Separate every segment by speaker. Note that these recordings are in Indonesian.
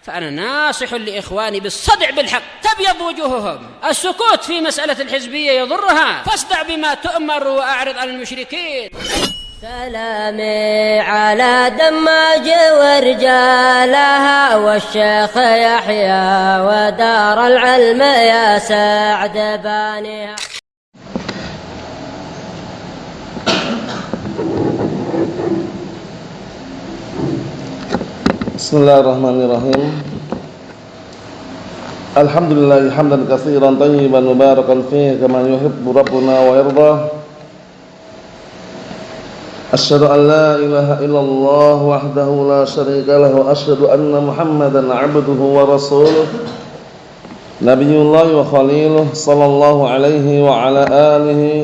Speaker 1: فأنا ناصح لإخواني بالصدع بالحق تبيض وجوههم. السكوت في مسألة الحزبية يضرها، فاصدع بما تؤمر وأعرض عن المشركين.
Speaker 2: سلامي على دماج ورجالها والشيخ يحيى ودار العلم يا سعد بانيها.
Speaker 3: Bismillahirrahmanirrahim. Alhamdulillah hamdan katsiran tayyiban mubarakan fihi kama yuhibbu rabbuna wa yarda. Asyhadu an la ilaha illallah wahdahu la syarika lahu wa asyhadu anna Muhammadan 'abduhu wa rasuluh. Nabiyullah wa khaliluh sallallahu alaihi wa ala alihi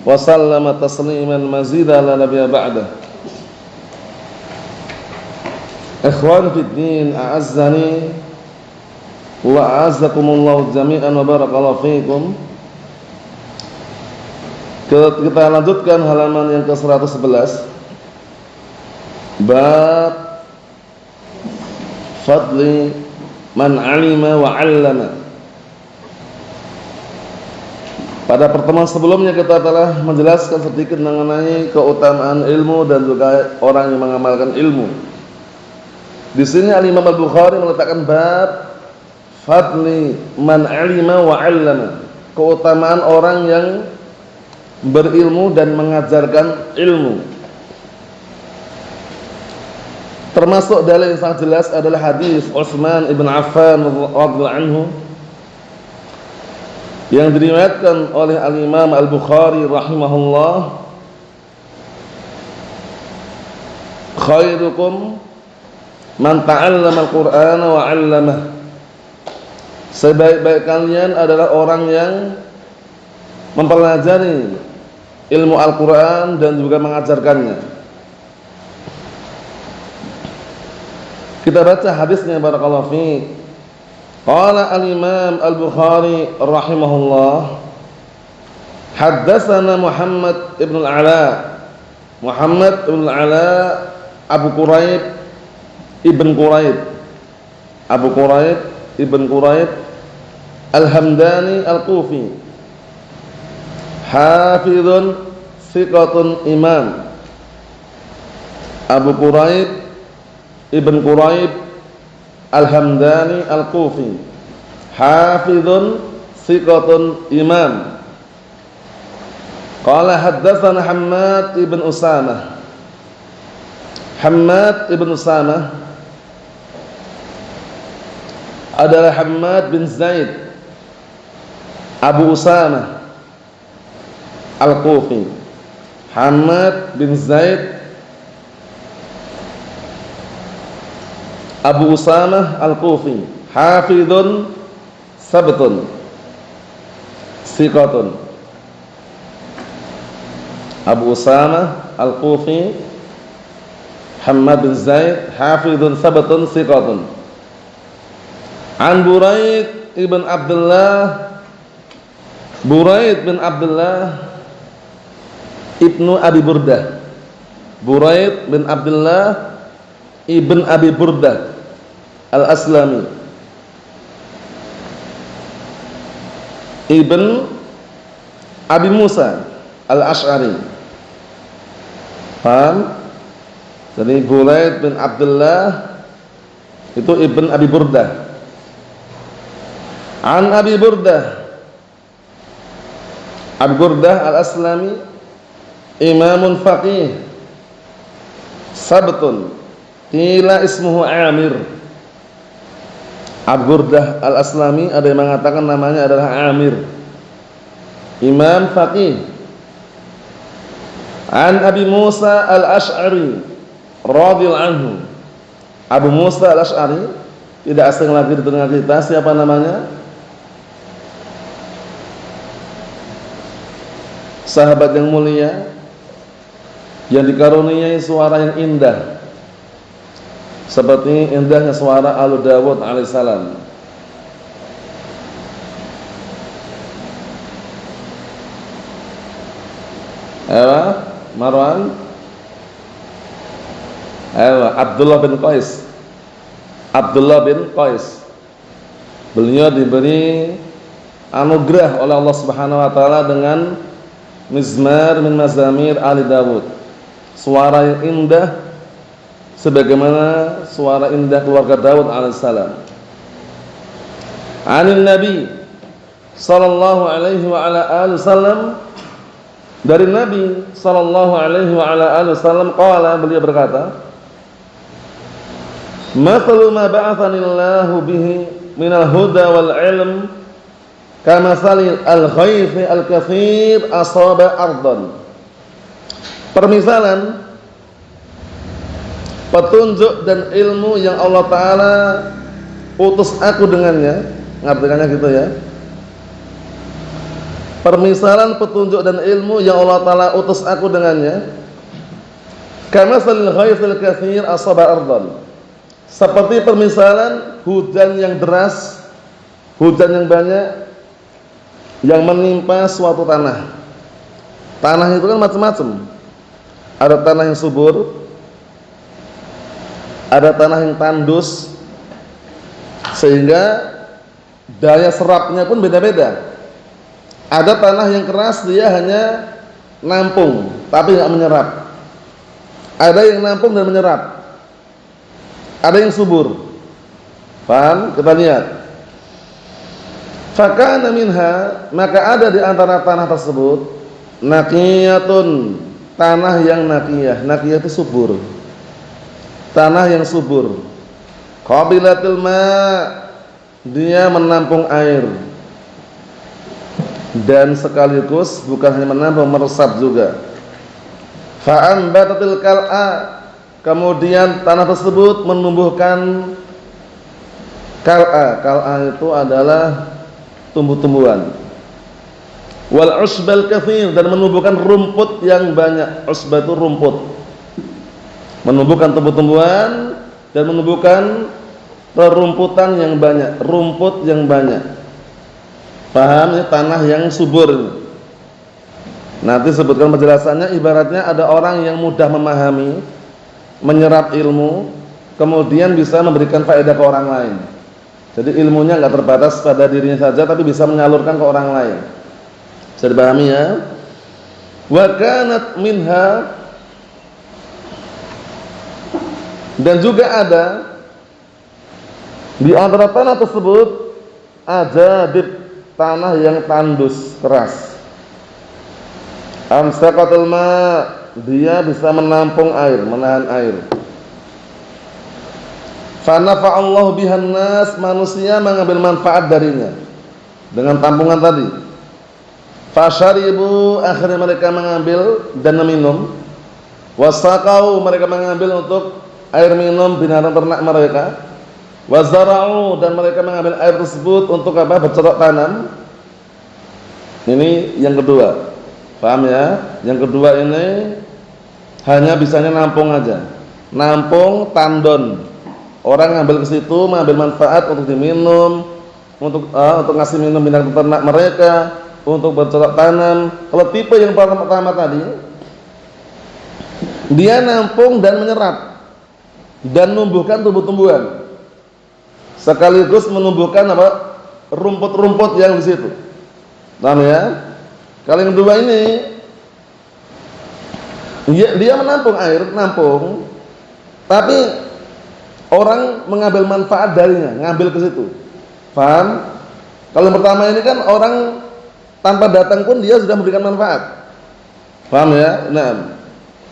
Speaker 3: wa sallama tasliman mazida la nabiyya ba'dah. Ikhwan fid din, a'azzani wa a'azzakumullahu jami'an wa barakallahu fiikum. Kita lanjutkan halaman yang ke-111. Bab fadli man 'alima wa 'allama. Pada pertemuan sebelumnya kita telah menjelaskan sedikit mengenai keutamaan ilmu dan juga orang yang mengamalkan ilmu. Di sini Al-Imam Al-Bukhari meletakkan bab fadli man 'alima wa 'allama, keutamaan orang yang berilmu dan mengajarkan ilmu. Termasuk dalil yang sangat jelas adalah hadis Utsman ibn Affan radhiyallahu anhu yang diriwayatkan oleh Al-Imam Al-Bukhari rahimahullah, khairukum man ta'allama al-Qur'ana wa 'allamah. Sebaik-baik kalian adalah orang yang mempelajari ilmu Al-Qur'an dan juga mengajarkannya. Kita baca hadisnya barakallahu fiik. Qala al-Imam Al-Bukhari rahimahullah, haddatsana Muhammad ibn al-Ala. Muhammad ibn al-Ala Abu Quraib Ibn Quraib, Abu Quraib Ibn Quraib Al-Hamdani Al-Kufi, hafidhun thiqatun imam. Abu Quraib Ibn Quraib Al-Hamdani Al-Kufi, hafidhun thiqatun imam. Qala haddatsana Hammad ibn Usamah. Hammad ibn Usamah adalah Hammad bin Zaid Abu Usamah Al-Kufi. Hammad bin Zaid Abu Usamah Al-Kufi, hafidhun sabtun thiqatun. Abu Usamah Al-Kufi, Hammad bin Zaid, hafidhun sabtun thiqatun. An Buraid ibn Abdullah, Buraid bin Abdullah ibnu Abi Burdah, Buraid bin Abdullah ibn Abi Burdah Al-Aslami, ibn Abi Musa Al-Ash'ari. Paham? Jadi Buraid bin Abdullah itu ibn Abi Burdah. An Abi Burdah, Abi Burdah Al-Aslami, imamun faqih sabtun qila ismuhu Amir. Abi Burdah Al-Aslami ada yang mengatakan namanya adalah Amir, imam faqih. An Abi Musa Al-Ash'ari radhiyallahu anhu. Abu Musa Al-Ash'ari tidak asing lagi di tengah kita. Siapa namanya? Sahabat yang mulia yang dikaruniai suara yang indah seperti indahnya suara Alu Dawud alaihissalam. Marwan, Abdullah bin Qais. Abdullah bin Qais. Beliau diberi anugerah oleh Allah Subhanahu wa taala dengan mizmar min mazamir Ali Dawud. Suara yang indah sebagaimana suara indah keluarga Daud alaihissalam. Anin Nabi sallallahu alaihi wa ala alihi wasallam, dari Nabi sallallahu alaihi wa ala alihi wasallam qala, beliau berkata, "Mathalu ma ba'athani Allahu bihi minal huda wal ilm kamathali al-ghaythi al-katsir asaba ardan." Permisalan petunjuk dan ilmu yang Allah Ta'ala utus aku dengannya, ngartikannya gitu ya. Permisalan petunjuk dan ilmu yang Allah Ta'ala utus aku dengannya, kamathalil ghaythil katsir asaba ardan, seperti permisalan hujan yang deras, hujan yang banyak yang menimpa suatu tanah. Tanah itu kan macam-macam. Ada tanah yang subur, ada tanah yang tandus, sehingga daya serapnya pun beda-beda. Ada tanah yang keras, dia hanya nampung tapi nggak menyerap. Ada yang nampung dan menyerap. Ada yang subur. Paham? Kita lihat. Fakana minha, maka ada di antara tanah tersebut naqiyatun, tanah yang naqiyah. Naqiyah itu subur. Tanah yang subur. Qabilatul ma, dia menampung air. Dan sekaligus bukan hanya menampung, meresap juga. Fa'anbatatil kal'a, kemudian tanah tersebut menumbuhkan kal'a. Kal'a itu adalah tumbuh-tumbuhan. Wal usbal katsir, dan menumbuhkan rumput yang banyak. Usbah itu rumput. Menumbuhkan tumbuh-tumbuhan dan menumbuhkan rerumputan yang banyak, rumput yang banyak. Paham ya? Tanah yang subur. Nanti sebutkan penjelasannya. Ibaratnya ada orang yang mudah memahami, menyerap ilmu, kemudian bisa memberikan faedah ke orang lain. Jadi ilmunya enggak terbatas pada dirinya saja, tapi bisa menyalurkan ke orang lain. Bisa dipahami ya? Wa kanat minha, dan juga ada di antara tanah tersebut ajadib, tanah yang tandus, keras. Amsakatul ma, dia bisa menampung air, menahan air. Fanafa'allahu bihan nas, manusia mengambil manfaat darinya dengan tampungan tadi. Fasyaribu, akhirnya mereka mengambil dan meminum. Wasaqau, mereka mengambil untuk air minum binatang ternak mereka. Wazara'u, dan mereka mengambil air tersebut untuk apa? Bercocok tanam. Ini yang kedua. Paham ya? Yang kedua ini hanya bisanya nampung aja. Nampung tandon. Orang ngambil ke situ, mengambil manfaat untuk diminum, untuk ngasih minum binatang ternak mereka, untuk bercocok tanam. Kalau tipe yang pertama tadi, dia nampung dan menyerap dan menumbuhkan tumbuh-tumbuhan, sekaligus menumbuhkan apa? Rumput-rumput yang di situ. Paham ya? Kalau yang kedua ini, dia menampung air, nampung, tapi orang mengambil manfaat darinya, ngambil ke situ. Paham? Kalau yang pertama ini kan orang tanpa datang pun dia sudah memberikan manfaat. Paham ya? Nah,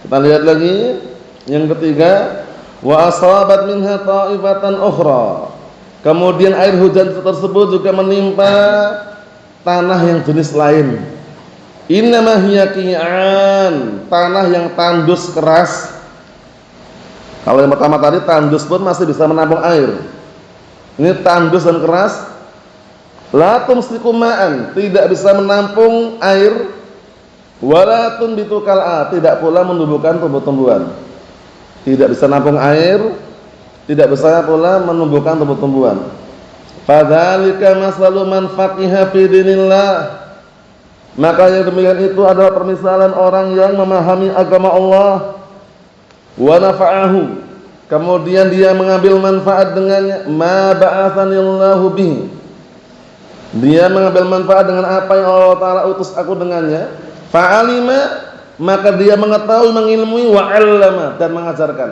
Speaker 3: kita lihat lagi yang ketiga, wa asabat minha ta'ifatan ukhra. Kemudian air hujan tersebut juga menimpa tanah yang jenis lain. Innama hiya qi'an, tanah yang tandus, keras. Kalau yang pertama tadi tandus pun masih bisa menampung air. Ini tandus dan keras. La tumsiku ma'an, tidak bisa menampung air. Wala tunbitu kal'a, tidak pula menumbuhkan tumbuh-tumbuhan. Tidak bisa menampung air, tidak bisa pula menumbuhkan tumbuh-tumbuhan. Fadzalika masalu man faqiha fi dinillah. Maka yang demikian itu adalah permisalan orang yang memahami agama Allah, wa nafa'ahu, kemudian dia mengambil manfaat dengannya, ma ba'atsanillahu bihi, dia mengambil manfaat dengan apa yang Allah Ta'ala utus aku dengannya, fa'alima, maka dia mengetahui, mengilmui, wa'allama, dan mengajarkan.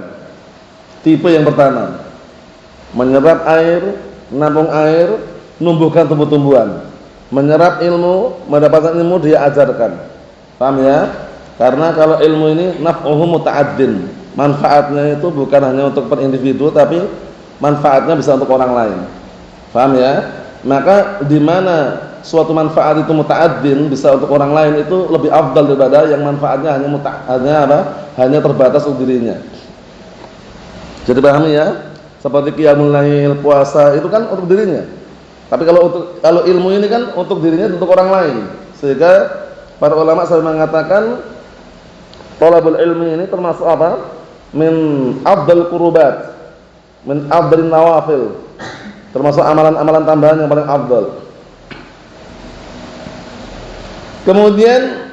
Speaker 3: Tipe yang pertama, menyerap air, nampung air, numbuhkan tumbuh-tumbuhan. Menyerap ilmu, mendapatkan ilmu, dia ajarkan. Paham ya? Karena kalau ilmu ini naf'uhu muta'addin, manfaatnya itu bukan hanya untuk per individu, tapi manfaatnya bisa untuk orang lain. Paham ya? Maka di mana suatu manfaat itu muta'addin, bisa untuk orang lain, itu lebih afdal daripada yang manfaatnya hanya terbatas untuk dirinya. Jadi paham ya? Seperti qiyamul lail, puasa, itu kan untuk dirinya. Tapi kalau ilmu ini kan untuk dirinya, untuk orang lain. Sehingga para ulama selalu mengatakan thalabul ilmi ini termasuk apa? Min afdal qurubat, min afdalin nawafil. Termasuk amalan-amalan tambahan yang paling afdal. Kemudian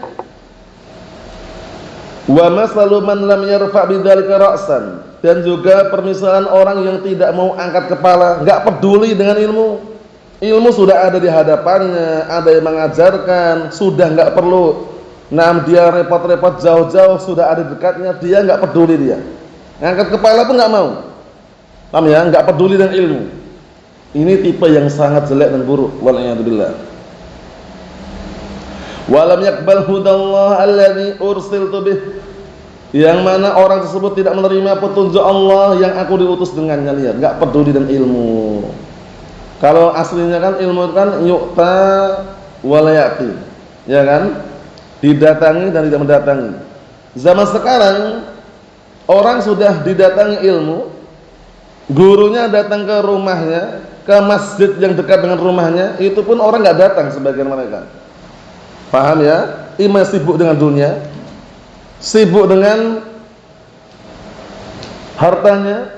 Speaker 3: wa masalu man lam yarfa bidzalika ra'san, dan juga permisalan orang yang tidak mau angkat kepala, enggak peduli dengan ilmu. Ilmu sudah ada di hadapannya, ada yang mengajarkan, sudah enggak perlu dia repot-repot jauh-jauh, sudah ada dekatnya, dia enggak peduli dia. Angkat kepala pun enggak mau. Paham ya? Enggak peduli dengan ilmu. Ini tipe yang sangat jelek dan buruk, wal'iyadzubillah. Walam yakbal hudallah alladzi ursiltu bih, yang mana orang tersebut tidak menerima petunjuk Allah yang aku diutus dengannya. Lihat, enggak peduli dengan ilmu. Kalau aslinya kan ilmu kan yu'ta walayati, ya kan? Didatangi dan tidak mendatangi. Zaman sekarang orang sudah didatangi ilmu, gurunya datang ke rumahnya, ke masjid yang dekat dengan rumahnya, itu pun orang enggak datang sebagian mereka. Paham ya? Imam sibuk dengan dunia, sibuk dengan hartanya,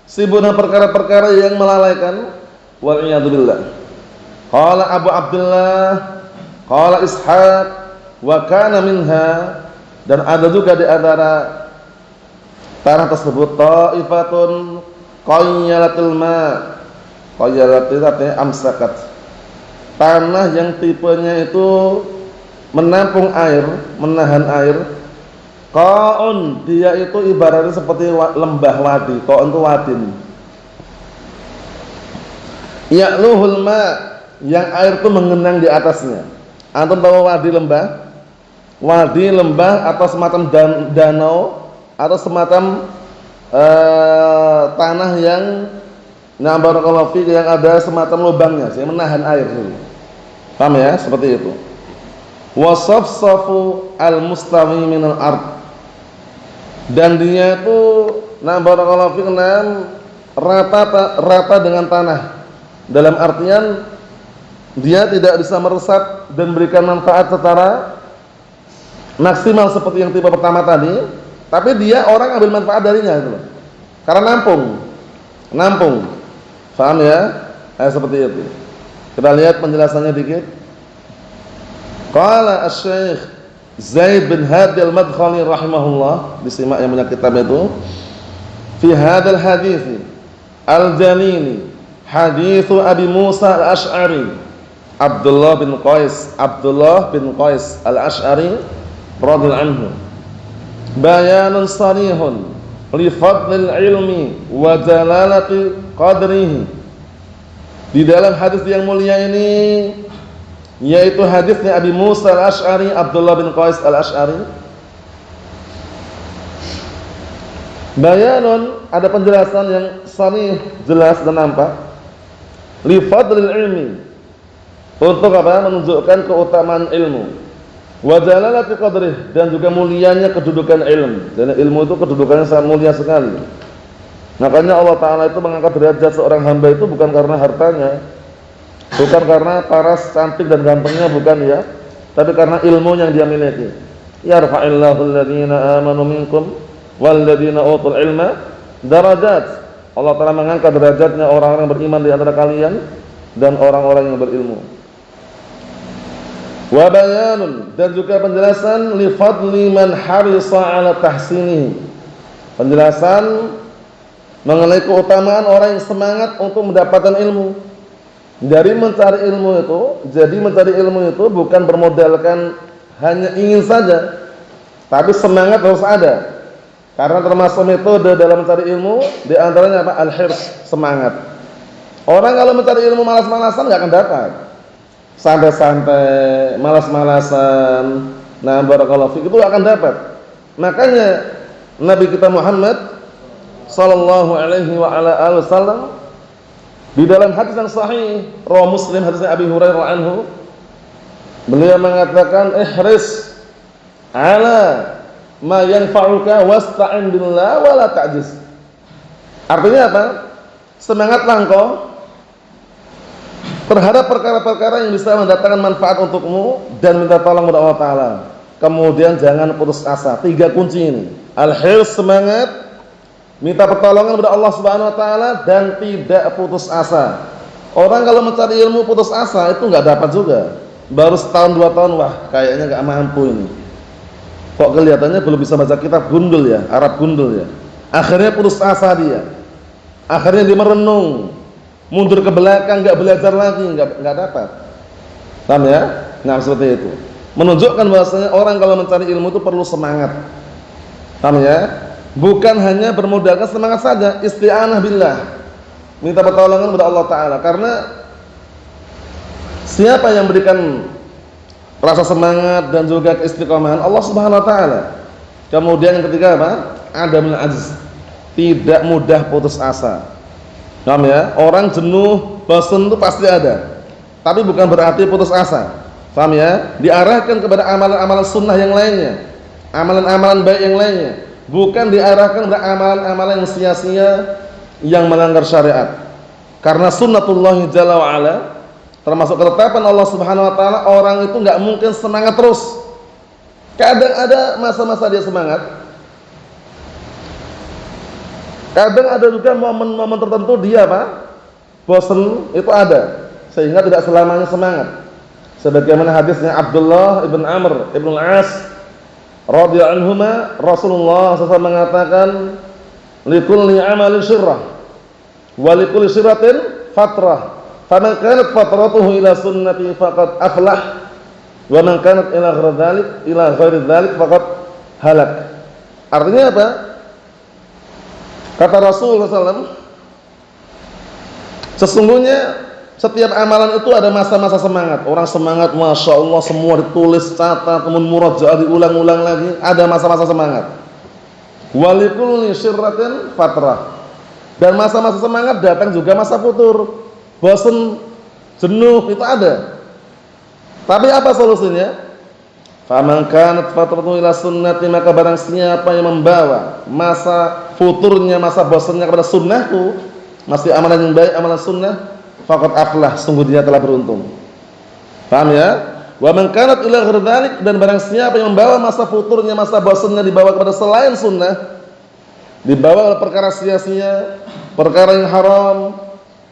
Speaker 3: sibuk dengan perkara-perkara yang melalaikan. Wal'iyadzubillah. Qala Abu Abdullah, qala Ishaq, wa kana minha, dan ada juga di antara tanah tersebut ta'ifatun qayyalatil ma, qayyalatil artinya amsakat, tanah yang tipenya itu menampung air, menahan air. Qa'un, dia itu ibaratnya seperti lembah wadi. Qa'un itu wadin. Ya'luhul ma, yang air itu mengenang di atasnya. Antum tahu wadi lembah? Wadi lembah atau semacam danau atau semacam tanah yang barakallahu fiik, yang ada semacam lubangnya, yang menahan air. Paham ya? Seperti itu. Wasafsafu al-mustawi minal ard, dan dia itu barakallahu fiik rata dengan tanah. Dalam artian dia tidak bisa meresap dan berikan manfaat secara maksimal seperti yang tipe pertama tadi, tapi dia orang ambil manfaat darinya itu. Karena nampung. Paham ya? Seperti itu. Kita lihat penjelasannya dikit. Qala asy-Syaikh Zaid bin Hadi al-Madkhali rahimahullah, disimak yang punya kitab itu, fi hadzal hadits al-jalili haditsu Abi Musa al-Asy'ari Abdullah bin Qais al-Asy'ari radhiyallahu anhu, bayanun sarihun li fadlil ilmi wa jalalati qadrihi. Di dalam hadis yang mulia ini, yaitu hadisnya Abi Musa al-Asy'ari Abdullah bin Qais al-Asy'ari, bayanun, ada penjelasan yang sharih, jelas dan nampak, li fadlil ilmi, untuk apa? Menunjukkan keutamaan ilmu, wa jalalati qadrih, dan juga mulianya kedudukan ilmu. Dan ilmu itu kedudukannya sangat mulia sekali. Makanya Allah Ta'ala itu mengangkat derajat seorang hamba itu bukan karena hartanya, bukan karena paras, cantik dan gantengnya, bukan ya, tapi karena ilmu yang dia miliki. Yarfa'illahu alladhina amanu minkum walladhina utul ilma darajat. Allah Ta'ala mengangkat derajatnya orang-orang yang beriman di antara kalian dan orang-orang yang berilmu. Wa bayanun, dan juga penjelasan li fadli man harisa ala tahsinihi, penjelasan mengenai keutamaan orang yang semangat untuk mendapatkan ilmu. Dari mencari ilmu itu, jadi mencari ilmu itu bukan bermodalkan hanya ingin saja, tapi semangat harus ada. Karena termasuk metode dalam mencari ilmu, di antaranya apa? Al-hirs, semangat. Orang kalau mencari ilmu malas-malasan nggak akan dapat. Santai-santai, malas-malasan, nah barakallahu fiik, itu akan dapat. Makanya Nabi kita Muhammad sallallahu alaihi wa ala alihi wasallam di dalam hadis yang sahih riwayat Muslim, hadisnya Abi Hurairah anhu, beliau mengatakan ihris ala ma yanfa'uka wasta'in billah wa la ta'jiz. Artinya apa? Semangatlah engkau terhadap perkara-perkara yang bisa mendatangkan manfaat untukmu dan minta tolong kepada Allah Ta'ala. Kemudian jangan putus asa. 3 kunci ini. Al-hirs, semangat, minta pertolongan kepada Allah Subhanahu wa taala, dan tidak putus asa. Orang kalau mencari ilmu putus asa itu enggak dapat juga. Baru setahun 2 tahun, wah kayaknya enggak mampu ini. Kok kelihatannya belum bisa baca kitab, gundul ya, Arab gundul ya. Akhirnya putus asa dia. Akhirnya dia merenung, mundur ke belakang, enggak belajar lagi, enggak dapat. Paham ya? Nah, seperti itu. Menunjukkan bahwasanya orang kalau mencari ilmu itu perlu semangat. Paham ya? Bukan hanya bermodalkan semangat saja, isti'anah billah, minta pertolongan kepada Allah Ta'ala. Karena siapa yang berikan rasa semangat dan juga keistiqomahan? Allah Subhanahu wa Ta'ala. Kemudian yang ketiga apa? Adamul ajz, tidak mudah putus asa. Paham ya? Orang jenuh, bosan itu pasti ada, tapi bukan berarti putus asa. Paham ya? Diarahkan kepada amalan-amalan sunnah yang lainnya, amalan-amalan baik yang lainnya, bukan diarahkan kepada amalan-amalan yang sia-sia, yang melanggar syariat. Karena sunnatullah jalla wa ala, termasuk ketetapan Allah Subhanahu wa taala, orang itu enggak mungkin semangat terus. Kadang ada masa-masa dia semangat, kadang ada juga momen-momen tertentu dia apa? Bosan, itu ada, sehingga tidak selamanya semangat. Sebagaimana hadisnya Abdullah ibn Amr ibn al-As radhiyallahu anhuma, Rasulullah SAW mengatakan, likulli amalin syirrah wa likulli syirratin fatrah, faman kanat fatratuhu ila sunnati faqad aflah, wa man kanat ila ghairi dzalik faqad halak. Artinya apa? Kata Rasulullah SAW, sesungguhnya setiap amalan itu ada masa-masa semangat. Orang semangat, masya Allah, semua ditulis, catat, kemudian murajaah, diulang-ulang lagi. Ada masa-masa semangat. Walikulli syirratin fatrah, dan masa-masa semangat datang juga masa futur, bosan, jenuh, itu ada. Tapi apa solusinya? Faman kanat fatratuhu ila sunnati, maka barang siapa yang membawa masa futurnya, masa bosannya kepada sunnahku, masih amalan yang baik, amalan sunnah, faqad aflah, sungguh dia telah beruntung. Paham ya? Wa man kanat ila ghairi dzalik, dan barang siapa yang membawa masa futurnya, masa bosannya dibawa kepada selain sunnah, dibawa kepada perkara sia-sia, perkara yang haram,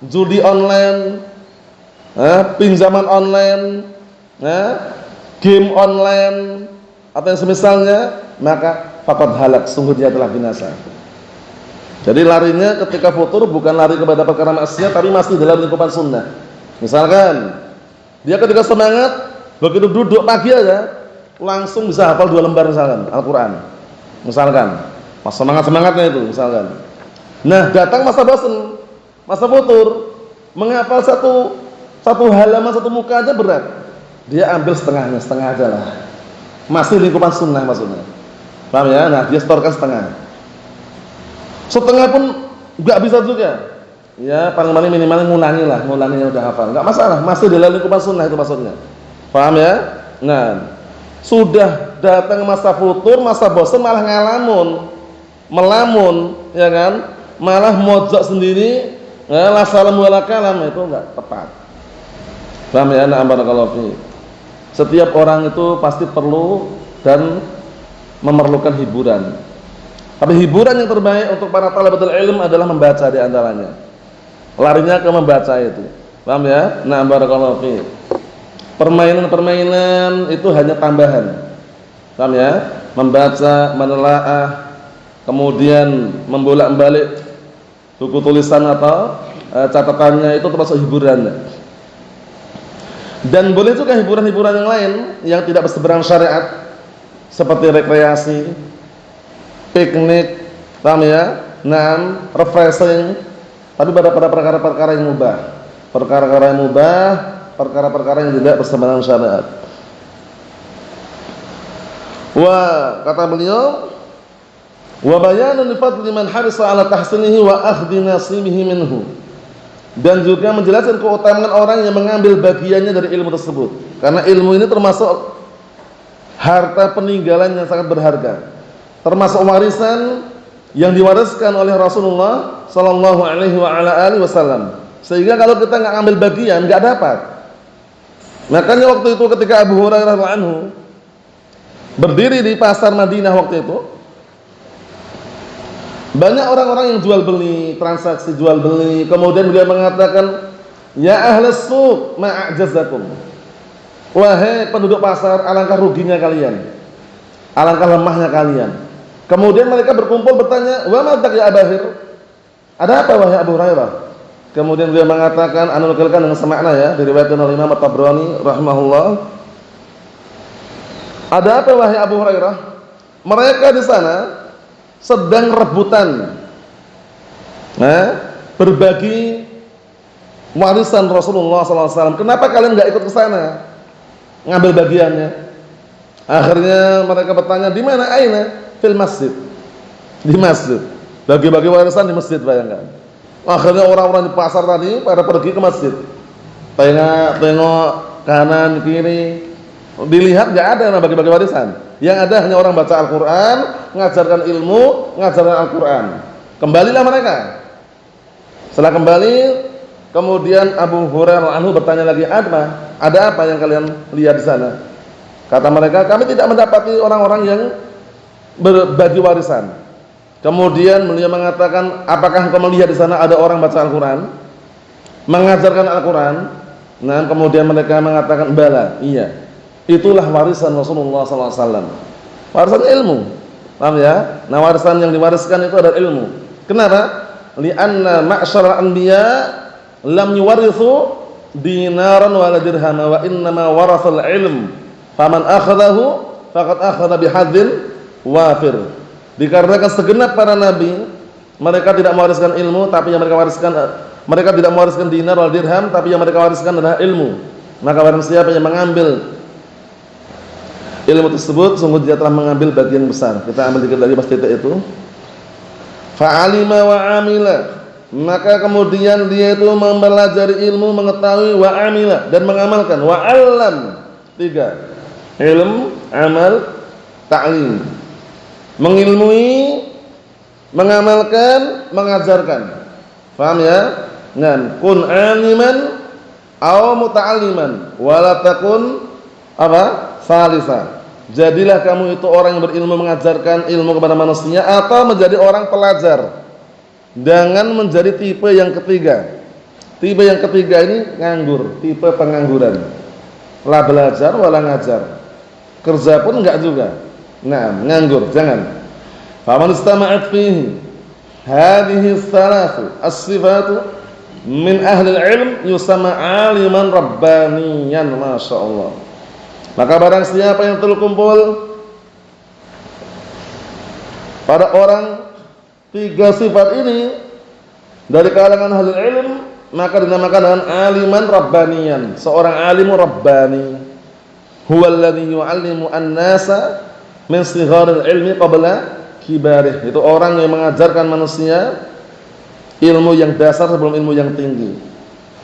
Speaker 3: judi online, pinjaman online, game online, atau yang semisalnya, maka faqad halak, sungguh dia telah binasa. Jadi larinya ketika futur bukan lari kepada perkara maksiat, tapi masih dalam lingkupan sunnah. Misalkan dia ketika semangat, begitu duduk pagi aja langsung bisa hafal 2 lembar misalkan Al-Quran, misalkan pas semangat-semangatnya itu misalkan. Nah, datang masa bosan, masa futur, menghafal satu halaman, satu muka aja berat, dia ambil setengah aja lah, masih lingkupan sunnah maksudnya. Paham ya? Nah, dia setorkan setengah pun nggak bisa juga. Ya, paling-paling minimal ngulanginya udah hafal, nggak masalah, masih dalam lingkupan sunnah itu maksudnya. Paham ya? Nah, sudah datang masa futur, masa bosan, malah melamun, ya kan? Malah mojok sendiri, la salam wala kalam, itu nggak tepat. Paham ya? Nah, barakallahu fi. Setiap orang itu pasti perlu dan memerlukan hiburan. Tapi hiburan yang terbaik untuk para talabatul ilm adalah membaca di antaranya. Larinya ke membaca itu. Paham ya? Nah, barakallahu fi. Permainan-permainan itu hanya tambahan. Paham ya? Membaca, menelaah, kemudian membolak-balik buku tulisan atau catatannya itu termasuk hiburan. Dan boleh juga hiburan-hiburan yang lain yang tidak berseberangan syariat, seperti rekreasi, piknik, paham ya? Refreshing. Tapi pada perkara-perkara yang mubah, perkara-perkara yang tidak berseberangan syariat. Kata beliau, wa bayanun fadli man harisa ala tahsinihi wa akhdhi nasibihi minhu. Dan juga menjelaskan keutamaan orang yang mengambil bagiannya dari ilmu tersebut. Karena ilmu ini termasuk harta peninggalan yang sangat berharga. Termasuk warisan yang diwariskan oleh Rasulullah sallallahu alaihi wasallam. Sehingga kalau kita enggak ambil bagian, enggak dapat. Makanya waktu itu ketika Abu Hurairah radhiyallahu anhu berdiri di pasar Madinah waktu itu, banyak orang-orang yang jual beli, transaksi jual beli. Kemudian beliau mengatakan, ya ahlas suq ma'ajazakum. Wahai penduduk pasar, alangkah ruginya kalian, alangkah lemahnya kalian. Kemudian mereka berkumpul bertanya, wa madak ya Abahir, ada apa wahai Abu Hurairah? Kemudian beliau mengatakan, anu nukilkan dengan semakna ya, diriwayatkan oleh Imam At-Tabrani rahimahullah. Ada apa wahai Abu Hurairah? Mereka di sana sedang rebutan berbagi warisan Rasulullah SAW. Kenapa kalian nggak ikut ke sana ngambil bagiannya? Akhirnya mereka bertanya, di mana? Aina? Fil masjid. Di masjid. Bagi-bagi warisan di masjid, bayangkan. Akhirnya orang-orang di pasar tadi pada pergi ke masjid. Tengok kanan kiri, dilihat nggak ada yang bagi-bagi warisan. Yang ada hanya orang baca Al-Quran, mengajarkan ilmu, mengajarkan Al-Quran. Kembalilah mereka. Setelah kembali, kemudian Abu Hurairah anhu bertanya lagi, ada apa yang kalian lihat di sana? Kata mereka, kami tidak mendapati orang-orang yang berbagi warisan. Kemudian beliau mengatakan, apakah engkau melihat di sana ada orang baca Al-Quran, mengajarkan Al-Quran? Nah, kemudian mereka mengatakan, bala, iya. Itulah warisan Rasulullah SAW. Warisan ilmu. Paham ya? Nah, warisan yang diwariskan itu adalah ilmu. Kenapa? Li'anna ma'syaral anbiya lam yuwarithu dinaran wala dirhama wa innama warathal ilm. Faman akhadahu faqad akhadha bihadzin wafir. Dikarenakan segenap para nabi, mereka tidak mewariskan ilmu, tapi yang mereka wariskan, mereka tidak mewariskan dinar wal dirham, tapi yang mereka wariskan adalah ilmu. Maka barang siapa yang mengambil ilmu tersebut, sungguh dia telah mengambil bagian besar. Kita ambil dikit lagi pas titik itu. Fa'alima wa amila, maka kemudian dia itu mempelajari ilmu, mengetahui, wa amila, dan mengamalkan. Wa alam, 3, ilm, amal, ta'lim. Mengilmui, mengamalkan, mengajarkan. Paham ya? Nah, kun aliman aw muta'alliman, wala takun salisa. Jadilah kamu itu orang yang berilmu, mengajarkan ilmu kepada manusia, atau menjadi orang pelajar. Jangan menjadi tipe yang ketiga. Tipe yang ketiga ini nganggur, tipe pengangguran. La belajar wala ngajar. Kerja pun enggak juga. Nah, nganggur, jangan. Faman istama'at fihi hadhihi thalathu as-sifatu min ahli al-ilm yusamma 'aliman rabbaniyan, masyaallah. Maka barang siapa yang terkumpul pada orang 3 sifat ini dari kalangan ahli ilm, maka dinamakan dengan aliman rabbaniyan, seorang alim rabbani. Huwa alladhi yu'allimu an-nasa min sigharil ilmi qabla kibarih. Itu orang yang mengajarkan manusia ilmu yang dasar sebelum ilmu yang tinggi.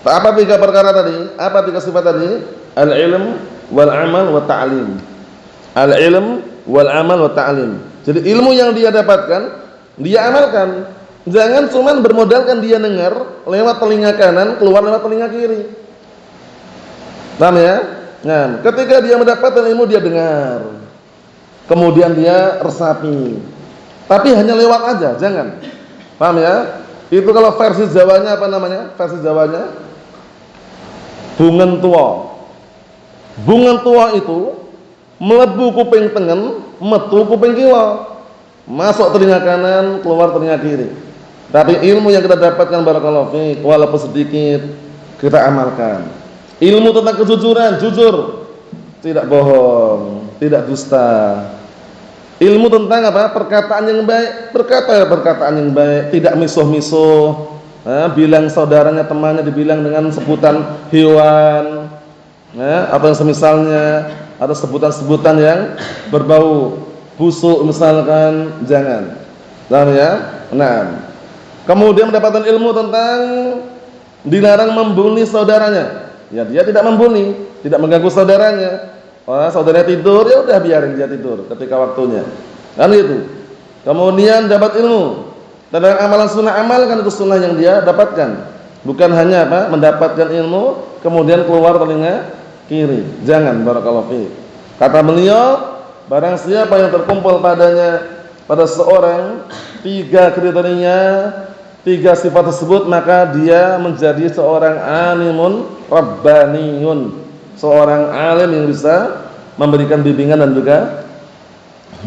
Speaker 3: Apa 3 perkara tadi? Apa 3 sifat tadi? Al-ilm wal amal wa ta'lim. Al-ilm wal amal wa ta'lim. Jadi ilmu yang dia dapatkan, dia amalkan. Jangan cuma bermodalkan dia dengar lewat telinga kanan, keluar lewat telinga kiri. Paham ya? Nah, ketika dia mendapatkan ilmu, dia dengar, kemudian dia resapi. Tapi hanya lewat aja, jangan. Paham ya? Itu kalau versi Jawanya apa namanya? Versi Jawanya bungan tua. Bungan tua itu melebu kuping tengen, metu kuping kiwa, masuk telinga kanan, keluar telinga kiri. Tapi ilmu yang kita dapatkan barakallahu fiik walaupun sedikit kita amalkan. Ilmu tentang kejujuran, jujur, tidak bohong, tidak dusta. Ilmu tentang apa? Perkataan yang baik, berkata perkataan yang baik, tidak misuh-misuh. Bilang saudaranya, temannya dibilang dengan sebutan hewan, atau yang semisalnya, atau sebutan-sebutan yang berbau busuk misalkan, jangan. Nah, kemudian mendapatkan ilmu tentang dilarang membuli saudaranya. Ya, dia tidak membuli, tidak mengganggu saudaranya. Saudaranya tidur, ya udah biarin dia tidur ketika waktunya. Kan gitu. Kemudian dapat ilmu tentang amalan sunnah, amalkan itu sunnah yang dia dapatkan. Bukan hanya mendapatkan ilmu kemudian keluar telinga kiri. Jangan, barakallahu fiik. Kata beliau, barang siapa yang terkumpul padanya pada seorang 3 kriteria, 3 sifat tersebut, maka dia menjadi seorang alimun rabbaniyun, seorang alim yang bisa memberikan bimbingan dan juga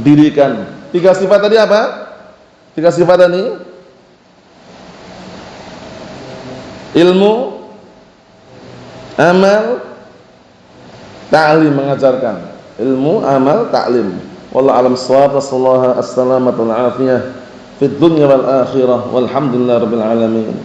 Speaker 3: didikan. 3 sifat tadi apa? 3 sifat tadi: ilmu, amal, ta'lim, mengajarkan. Ilmu, amal, ta'lim. Wallahu a'lam bissawab. Wassallallahu assalamatu wal afiyah fid dunya wal akhirah. Walhamdulillahirabbil alamin.